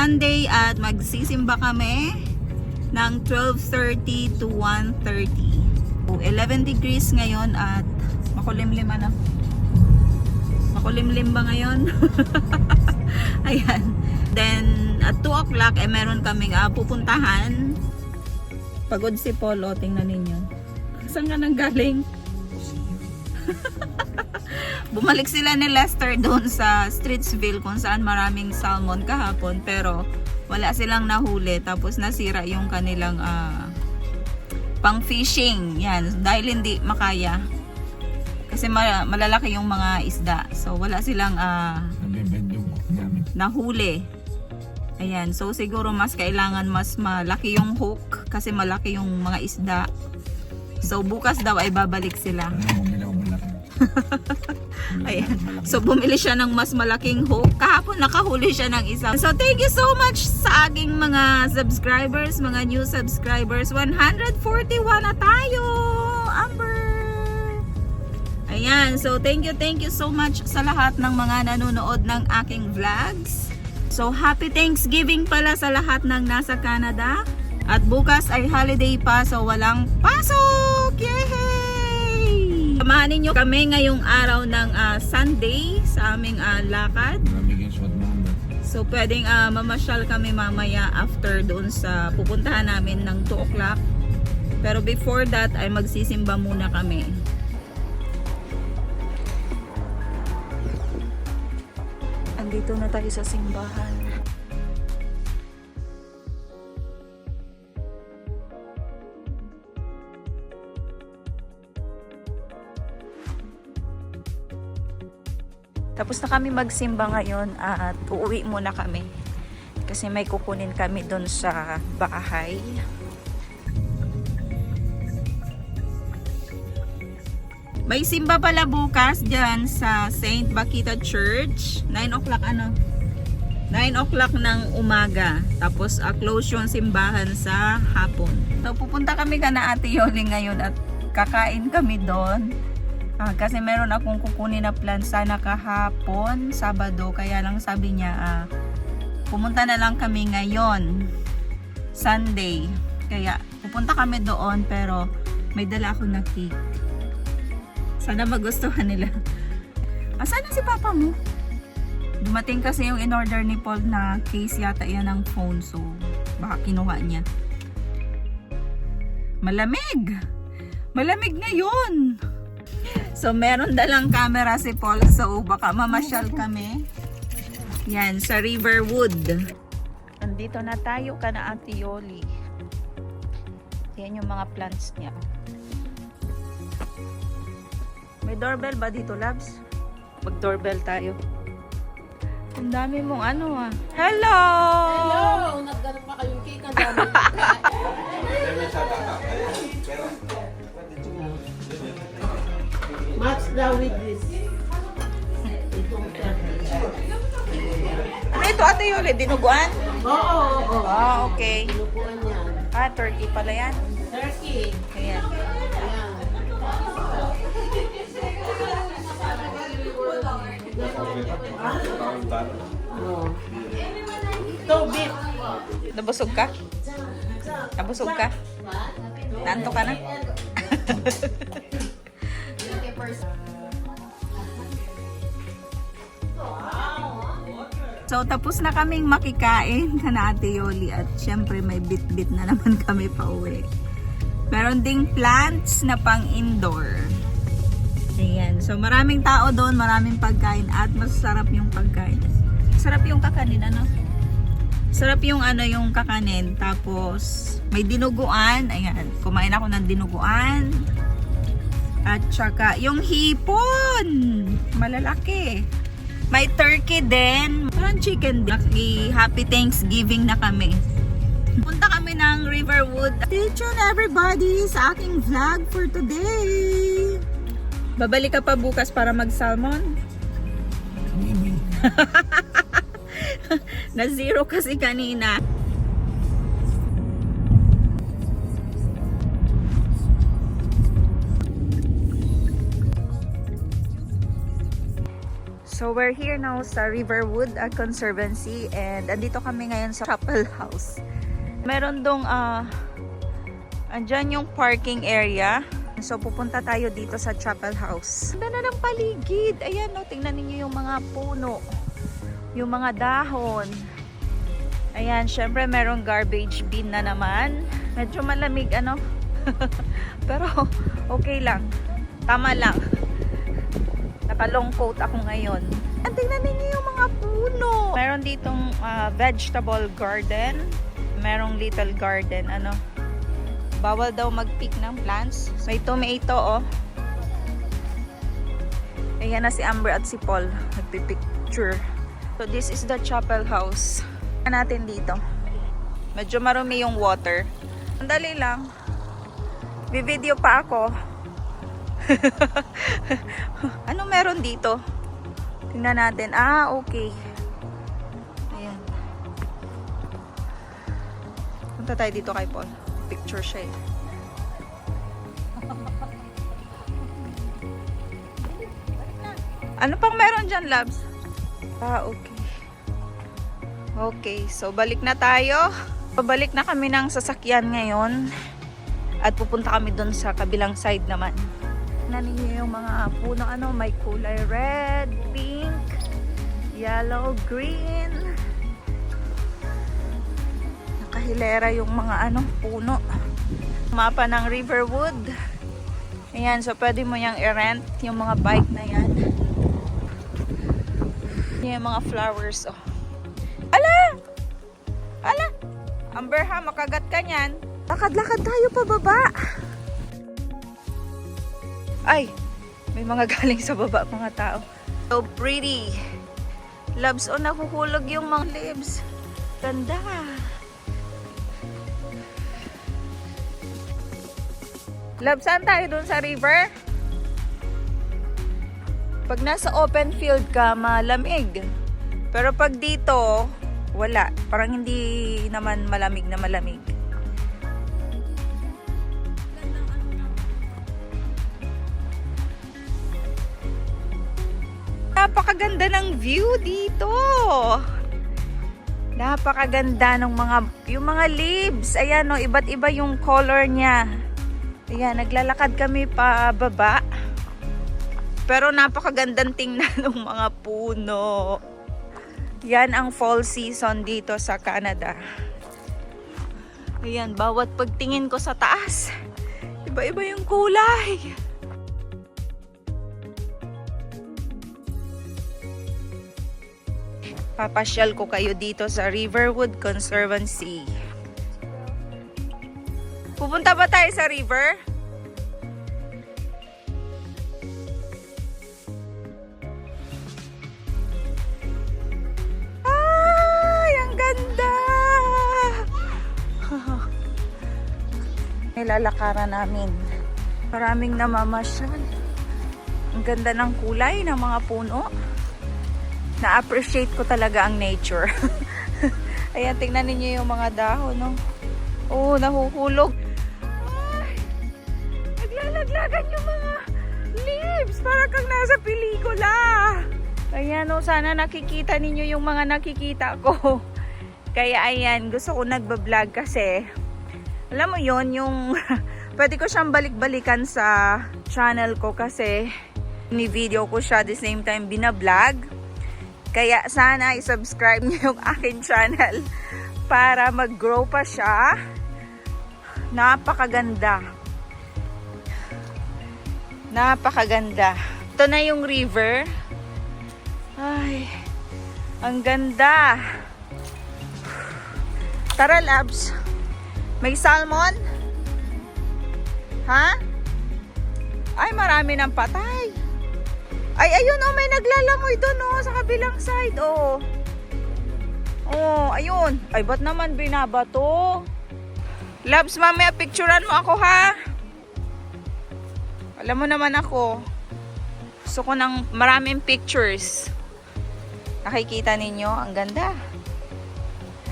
Sunday at magsisimba kami ng 12:30 to 1:30. 11 degrees ngayon at makulimlim na. Makulimlim ba ngayon? Ayan. Then at 2 o'clock meron kaming pupuntahan. Pagod si Polo, tingnan ninyo. Saan ka nang galing? Bumalik sila ni Lester doon sa Streetsville kung saan maraming salmon kahapon, pero wala silang nahuli, tapos nasira yung kanilang pang fishing. Yan, dahil hindi makaya kasi malalaki yung mga isda, so wala silang nahuli. Ayan, so siguro mas kailangan mas malaki yung hook kasi malaki yung mga isda. So bukas daw ay babalik sila. Ayan. So bumili siya ng mas malaking hook. Kahapon nakahuli siya ng isa. So thank you so much sa aking mga subscribers, mga new subscribers. 141 na tayo, Amber. Ayan. So thank you so much sa lahat ng mga nanonood ng aking vlogs. So happy Thanksgiving pala sa lahat ng nasa Canada. At bukas ay holiday pa, so walang pasok. Yay! Samahan ninyo kami ngayong araw ng Sunday sa aming lakad. So pwedeng mamasyal kami mamaya after doon sa pupuntahan namin ng 2 o'clock. Pero before that ay magsisimba muna kami. Andito na tayo sa simbahan. Tapos na kami magsimba ngayon at uuwi muna kami kasi may kukunin kami doon sa bahay. May simba pala bukas dyan sa Saint Bakita Church. 9 o'clock 9 o'clock ng umaga. Tapos close yung simbahan sa hapon. So pupunta kami kana Ate Yoli ngayon at kakain kami doon. Kasi meron akong kukunin na plan sana kahapon, Sabado. Kaya lang sabi niya, pumunta na lang kami ngayon, Sunday. Kaya pupunta kami doon pero may dala ako na cake. Sana magustuhan nila. Asan na si Papa mo? Dumating kasi yung in-order ni Paul na case yata yan ng phone. So baka kinuha niya. Malamig! Malamig ngayon! So, meron dalang camera si Paul. So, baka mamasyal kami. Yan, sa Riverwood. Andito na tayo kana Ate Yoli. Yan yung mga plants niya. May doorbell ba dito, Labs? Mag-doorbell tayo. Ang dami mong Hello! Hello! Nagganap pa kayong cake. Ang dami. Match daw with this. Ano ito, Ate Yoli? Dinuguan? Oo. Okay. Dinuguan yan. Turkey pala yan. Turkey. Ayan. Ayan. Ito, beef. Nabusog ka? Nabusog ka? Naanto ka na? So tapos na kaming makikain kana Ate Yoli at syempre may bit-bit na naman kami pa uwi. Meron ding plants na pang indoor. Ayan. So maraming tao doon, maraming pagkain at masarap yung pagkain. Sarap yung kakanin, Sarap yung yung kakanin. Tapos may dinuguan. Ayan. Kumain ako ng dinuguan. At saka yung hipon. Malalaki. May turkey din. Parang chicken din. Happy Thanksgiving na kami. Punta kami ng Riverwood. Stay tuned everybody sa aking vlog for today. Babalik ka pa bukas para mag-salmon? Na zero kasi kanina. So we're here now sa Riverwood Conservancy and andito kami ngayon sa Chapel House. Meron dong andyan yung parking area. So pupunta tayo dito sa Chapel House. Ganda na ng paligid. Ayan no, tingnan niyo yung mga puno. Yung mga dahon. Ayan, syempre merong garbage bin na naman. Medyo malamig ano. Pero okay lang. Tama lang. Naka-long coat ako ngayon. At tingnan ninyo yung mga puno. Meron ditong vegetable garden. Merong little garden. Ano? Bawal daw mag-pick ng plants. May tomato, oh. Ayan na si Amber at si Paul. Nagpipicture. So, this is the chapel house. Natin dito. Medyo marumi yung water. Andali lang. Bi-video pa ako. Ano meron dito? Tingnan natin. Okay. Ayan. Punta tayo dito kay Paul. Picture siya eh. Ano pang meron dyan, Labs? Okay. Okay, so balik na tayo. Pabalik na kami ng sasakyan ngayon. At pupunta kami dun sa kabilang side naman. Naninyo yung mga puno, ano, may kulay red, pink, yellow, green. Nakahilera yung mga ano, puno. Mapa ng Riverwood. Ayan, so pwede mo yung i-rent yung mga bike na yan. Yan yung mga flowers, oh. Ala! Ala! Amber ha, makagat ka niyan. Lakad-lakad tayo pababa. Ay, may mga galing sa baba mga tao. So pretty. Loves, oh, nahuhulog yung mga leaves. Ganda. Loves, saan tayo dun sa river? Pag nasa open field ka, malamig. Pero pag dito, wala. Parang hindi naman malamig na malamig. Napakaganda ng view dito. Napakaganda ng yung mga leaves. Ayan o, iba't iba yung color niya. Ayan, naglalakad kami pa baba. Pero napakagandang tingnan ng mga puno. Yan ang fall season dito sa Canada. Ayan, bawat pagtingin ko sa taas, iba-iba yung kulay. Papasyal ko kayo dito sa Riverwood Conservancy. Pupunta ba tayo sa river? Ay, ang ganda! Nilalakaran namin. Maraming namamasyal. Ang ganda ng kulay ng mga puno. Na-appreciate ko talaga ang nature. Ayan, tingnan niyo yung mga dahon, no? Oh, nahuhulog. Ay, naglalaglagan yung mga leaves. Para kang nasa pelikula. Ayan, no, sana nakikita ninyo yung mga nakikita ko. Kaya ayan, gusto ko nagbablog kasi alam mo yon yung pwede ko siyang balik-balikan sa channel ko kasi ni-video ko siya the same time binablog. Kaya sana i-subscribe niyo yung aking channel para mag-grow pa siya. Napakaganda. Napakaganda. Ito na yung river. Ay, ang ganda. Tara, Labs. May salmon? Ha? Ay, marami ng patay. Ay, ayun oh, may naglalangoy doon oh, sa kabilang side oh. Oh, ayun. Ay, ba't naman binabato? Labs, mamaya picturean mo ako ha. Alam mo naman ako. Gusto ko ng maraming pictures. Nakikita ninyo, ang ganda.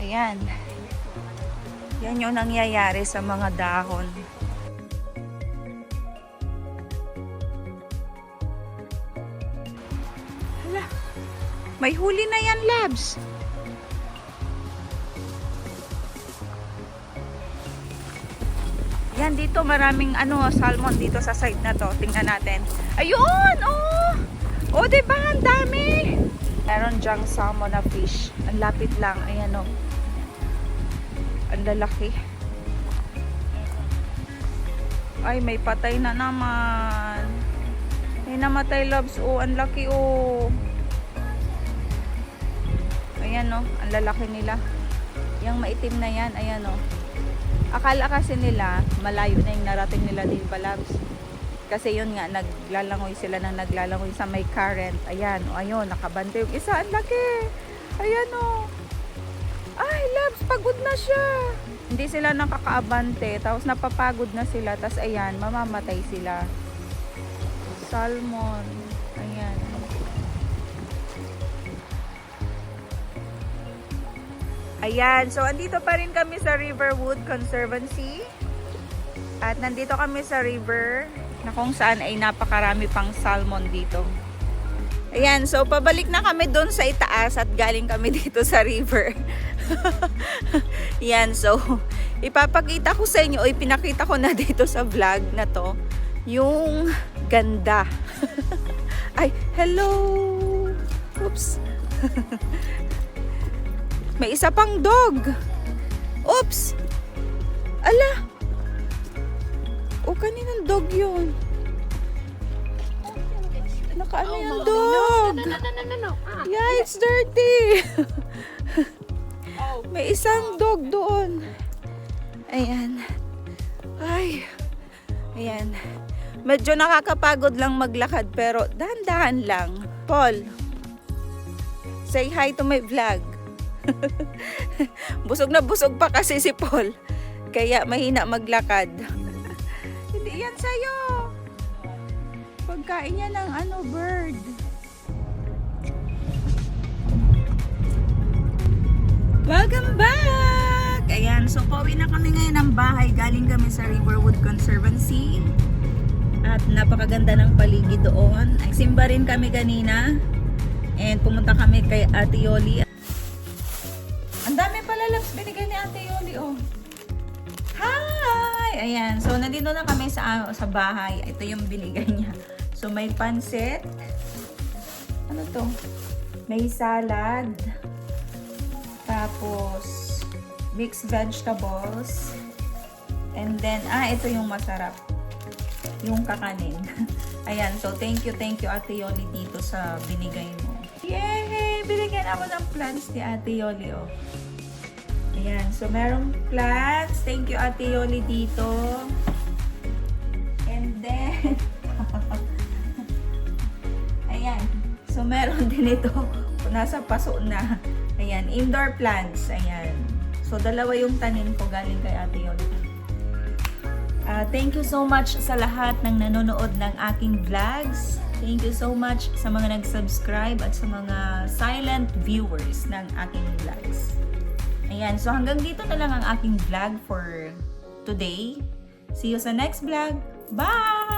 Ayan. Yan yung nangyayari sa mga dahon. May huli na yan, Labs. Yan, dito maraming salmon dito sa side na to. Tingnan natin. Ayun! Oh! Oh, diba? Ang dami! Meron dyang salmon na fish. Ang lapit lang. Ayan, oh. Ang lalaki. Ay, may patay na naman. May namatay, Loves. Oh, ang laki, oh. Ayan, oh. Ang lalaki nila. Yung maitim na yan. Ayan, oh. Akala kasi nila, malayo na yung narating nila din pa, Loves. Kasi yun nga, naglalangoy sila ng naglalangoy sa may current. Ayan, o ayun, nakabante yung isa. Ang laki. Ayan, o. Ay, Loves, pagod na siya. Hindi sila nakakaabante. Tapos napapagod na sila. Tapos ayan, mamamatay sila. Salmon. Ayan. Ayan, so andito pa rin kami sa Riverwood Conservancy. At nandito kami sa river na kung saan ay napakarami pang salmon dito. Ayan, so pabalik na kami doon sa itaas at galing kami dito sa river. Ayan, so ipapakita ko sa inyo o ipinakita ko na dito sa vlog na to yung ganda. Ay, hello! Oops! May isa pang dog. Oops! Ala! O, kaninang dog yun? Nakaano yung dog? Yeah, it's dirty. May isang dog doon. Ayan. Ay. Ayan. Medyo nakakapagod lang maglakad pero dahan-dahan lang. Paul, say hi to my vlog. Busog na busog pa kasi si Paul. Kaya mahina maglakad. Hindi yan sa'yo. Pagkain niya ng bird. Welcome back! Ayan, so pauwi na kami ngayon ng bahay. Galing kami sa Riverwood Conservancy. At napakaganda ng paligid doon. Simba rin kami kanina. And pumunta kami kay Ate Yoli. Ang dami pala, Labs, binigay ni Ate Yoli, oh. Hi! Ayan, so nandito na kami sa bahay. Ito yung binigay niya. So may pansit. Ano to? May salad. Tapos mixed vegetables. And then, ito yung masarap. Yung kakanin. Ayan, so thank you Ate Yoli dito sa binigay mo. Yay! Binigyan ako ng plants ni Ate Yoli, oh. Ayan, so merong plants. Thank you Ate Yoli dito. And then, ayan. So meron din ito. Nasa paso na. Ayan, indoor plants. Ayan. So dalawa yung tanim ko galing kay Ate Yoli. Thank you so much sa lahat ng nanonood ng aking vlogs. Thank you so much sa mga nag-subscribe at sa mga silent viewers ng aking vlogs. Ayan, so hanggang dito na lang ang aking vlog for today. See you sa next vlog. Bye!